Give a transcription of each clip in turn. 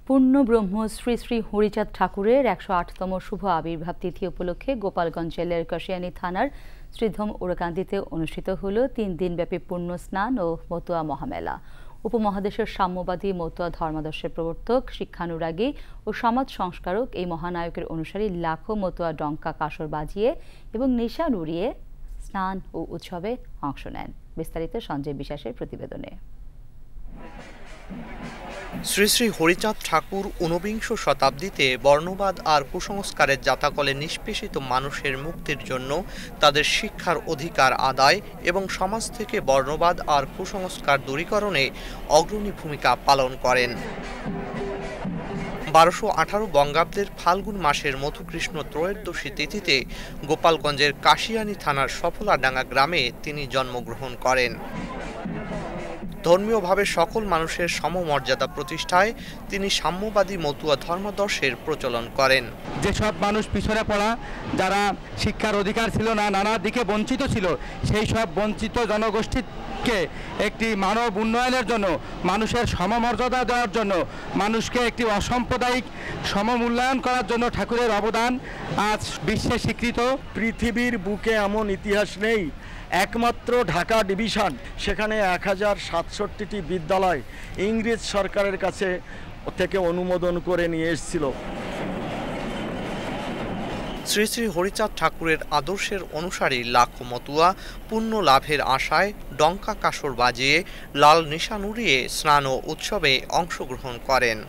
পূর্ণব্রহ্ম শ্রী শ্রী হরিচাঁদ ঠাকুরের ১০৮তম শুভ আবির্ভাব তিথি উপলক্ষে গোপালগঞ্জ জেলার কাশিয়ানী থানার শ্রীধম ওরাকান্দিতে অনুষ্ঠিত হল ৩ দিনব্যাপী পুণ্য স্নান ও মতুয়া মহামেলা। উপমহাদেশের সাম্যবাদী মতুয়া ধর্মাদর্শের প্রবর্তক, শিক্ষানুরাগী ও সমাজ সংস্কারক এই মহানায়কের অনুসারী লাখো মতুয়া ডঙ্কা কাসর বাজিয়ে এবং নিশান উড়িয়ে স্নান ও উৎসবে অংশ নেন। বিস্তারিত সঞ্জয় বিশ্বাসের প্রতিবেদনে। শ্রী শ্রী হরিচাঁদ ঠাকুর ঊনবিংশ শতাব্দীতে বর্ণবাদ আর কুসংস্কারের জাতাকলে নিষ্পেষিত মানুষের মুক্তির জন্য তাদের শিক্ষার অধিকার আদায় এবং সমাজ থেকে বর্ণবাদ আর কুসংস্কার দূরীকরণে অগ্রণী ভূমিকা পালন করেন। ১২১৮ বঙ্গাব্দের ফাল্গুন মাসের মধুকৃষ্ণ ত্রয়োদশী তিথিতে গোপালগঞ্জের কাশিয়ানী থানার সফলাডাঙ্গা গ্রামে তিনি জন্মগ্রহণ করেন। ধর্মীয়ভাবে সকল মানুষের সমমর্যাদা প্রতিষ্ঠায় তিনি সাম্যবাদী মতুয়া ধর্মাদর্শের প্রচলন করেন। যেসব মানুষ পিছনে পড়া, যারা শিক্ষার অধিকার ছিল না, নানা দিকে বঞ্চিত ছিল, সেই সব বঞ্চিত জনগোষ্ঠীকে একটি মানব উন্নয়নের জন্য, মানুষের সমমর্যাদা দেওয়ার জন্য, মানুষকে একটি অসাম্প্রদায়িক সমমূল্যায়ন করার জন্য ঠাকুরের অবদান আজ বিশ্বে স্বীকৃত। পৃথিবীর বুকে এমন ইতিহাস নেই, একমাত্র ঢাকা ডিভিশন, সেখানে 1067টি বিদ্যালয় ইংরেজ সরকারের কাছে থেকে অনুমোদন করে নিয়ে এসেছিল। শ্রী শ্রী হরিচাঁদ ঠাকুরের আদর্শের অনুসারী লাখো মতুয়া পুণ্য লাভের আশায় ডঙ্কা কাসর বাজিয়ে লাল নিশান উড়িয়ে স্নান ও উৎসবে অংশগ্রহণ করেন।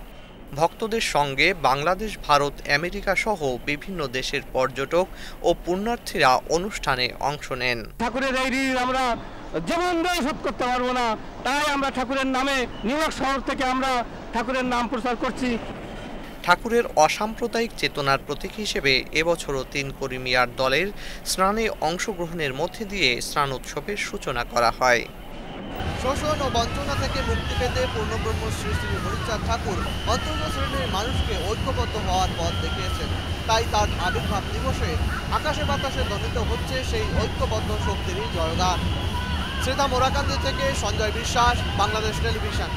ভক্তদের সঙ্গে বাংলাদেশ, ভারত, আমেরিকা সহ বিভিন্ন দেশের পর্যটক ও পুণ্যার্থীরা অনুষ্ঠানে অংশ নেন। ঠাকুরের এই ঋণ আমরা জীবন দিয়ে শোধ করতে পারবো না, তাই আমরা ঠাকুরের নামে নিউ ইয়র্ক শহর থেকে আমরা ঠাকুরের নাম প্রচার করছি। ঠাকুরের অসাম্প্রদায়িক চেতনার প্রতীক হিসেবে এবছরও ৩ কর্মীয়ার দলের স্নানে অংশগ্রহণের মধ্যে দিয়ে স্নান উৎসবের সূচনা করা হয়। শোষণ ও বঞ্চনা থেকে মুক্তি পেতে পূর্ণব্রহ্ম শ্রী শ্রী হরিচাঁদ ঠাকুর অন্তর্গ শ্রেণীর মানুষকে ঐক্যবদ্ধ হওয়ার পথ দেখিয়েছেন। তাই তার আবির্ভাব দিবসে আকাশে বাতাসে ধ্বনিত হচ্ছে সেই ঐক্যবদ্ধ শক্তিরই জয়গান। শ্রীধাম ওরাকান্দি থেকে সঞ্জয় বিশ্বাস, বাংলাদেশ টেলিভিশন।